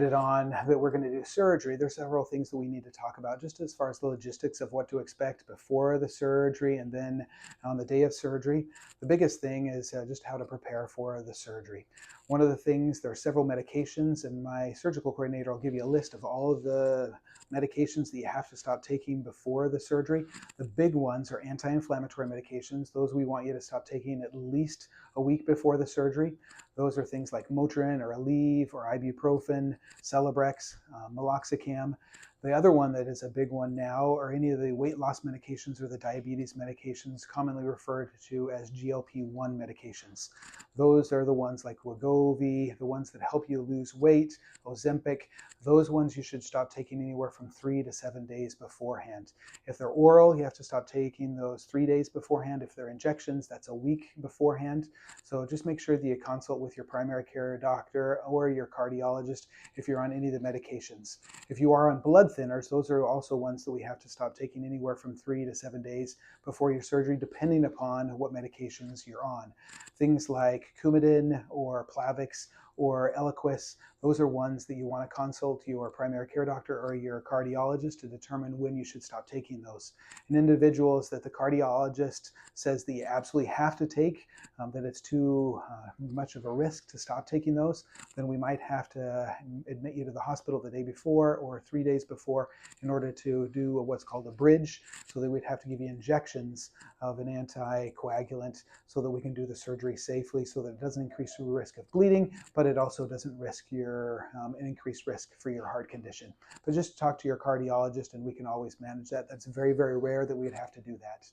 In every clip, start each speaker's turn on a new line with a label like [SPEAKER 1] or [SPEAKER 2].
[SPEAKER 1] On that we're going to do surgery, there's several things that we need to talk about just as far as the logistics of what to expect before the surgery and then on the day of surgery. The biggest thing is just how to prepare for the surgery. One of the things, there are several medications, and my surgical coordinator will give you a list of all of the medications that you have to stop taking before the surgery. The big ones are anti-inflammatory medications. Those we want you to stop taking at least a week before the surgery. Those are things like Motrin or Aleve or ibuprofen, Celebrex, meloxicam. The other one that is a big one now are any of the weight loss medications or the diabetes medications, commonly referred to as GLP-1 medications. Those are the ones like Wegovy, the ones that help you lose weight, Ozempic. Those ones you should stop taking anywhere from 3 to 7 days beforehand. If they're oral, you have to stop taking those 3 days beforehand. If they're injections, that's a week beforehand. So just make sure that you consult with your primary care doctor or your cardiologist if you're on any of the medications. If you are on blood thinners, those are also ones that we have to stop taking anywhere from 3 to 7 days before your surgery, depending upon what medications you're on. Things like Coumadin or Plavix or Eliquis, those are ones that you want to consult your primary care doctor or your cardiologist to determine when you should stop taking those. In individuals that the cardiologist says that you absolutely have to take, that it's too much of a risk to stop taking those, then we might have to admit you to the hospital the day before or 3 days before in order to do what's called a bridge. So that we'd have to give you injections of an anticoagulant so that we can do the surgery safely, so that it doesn't increase the risk of bleeding, but it also doesn't risk an increased risk for your heart condition. But just talk to your cardiologist and we can always manage that. That's very, very rare that we'd have to do that.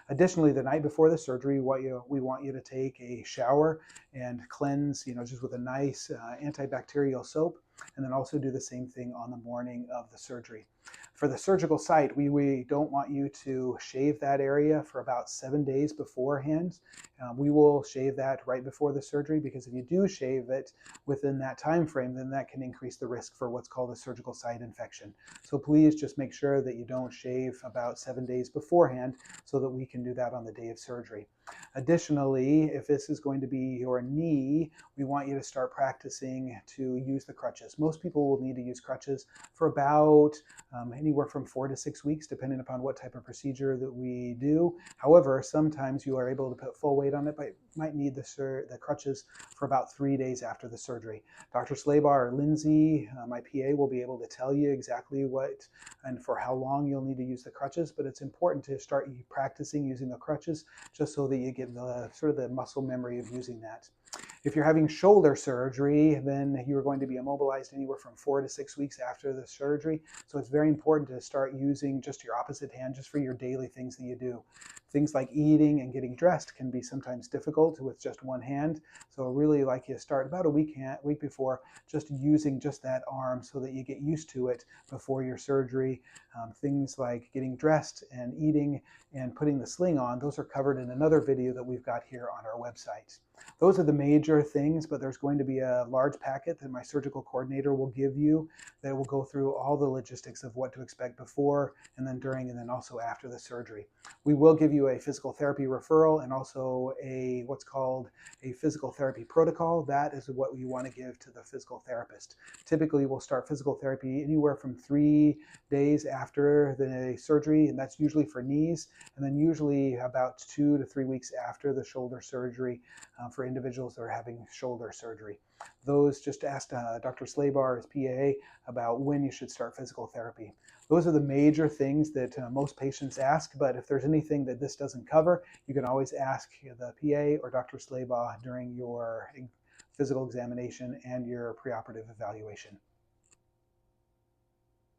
[SPEAKER 1] Additionally, the night before the surgery, we want you to take a shower and cleanse, just with a nice antibacterial soap, and then also do the same thing on the morning of the surgery. For the surgical site, we don't want you to shave that area for about 7 days beforehand. We will shave that right before the surgery, because if you do shave it within that time frame, then that can increase the risk for what's called a surgical site infection. So please just make sure that you don't shave about 7 days beforehand so that we can do that on the day of surgery. Additionally, if this is going to be your knee, we want you to start practicing to use the crutches. Most people will need to use crutches for about anywhere from 4 to 6 weeks, depending upon what type of procedure that we do. However, sometimes you are able to put full weight on it, but you might need the crutches for about 3 days after the surgery. Dr. Slabaugh or Lindsay, my PA, will be able to tell you exactly what and for how long you'll need to use the crutches, but it's important to start practicing using the crutches just so that you get the muscle memory of using that. If you're having shoulder surgery, then you're going to be immobilized anywhere from 4 to 6 weeks after the surgery. So it's very important to start using just your opposite hand just for your daily things that you do. Things like eating and getting dressed can be sometimes difficult with just one hand. So I really like you to start about a week before, just using just that arm so that you get used to it before your surgery. Things like getting dressed and eating and putting the sling on, those are covered in another video that we've got here on our website. Those are the major things, but there's going to be a large packet that my surgical coordinator will give you that will go through all the logistics of what to expect before and then during and then also after the surgery. We will give you a physical therapy referral and also what's called a physical therapy protocol. That is what you want to give to the physical therapist. Typically, we'll start physical therapy anywhere from 3 days after the surgery, and that's usually for knees, and then usually about 2 to 3 weeks after the shoulder surgery for individuals that are having shoulder surgery. Those, just ask Dr. Slabaugh, his PA, about when you should start physical therapy. Those are the major things that most patients ask, but if there's anything that this doesn't cover, you can always ask the PA or Dr. Slabaugh during your physical examination and your preoperative evaluation.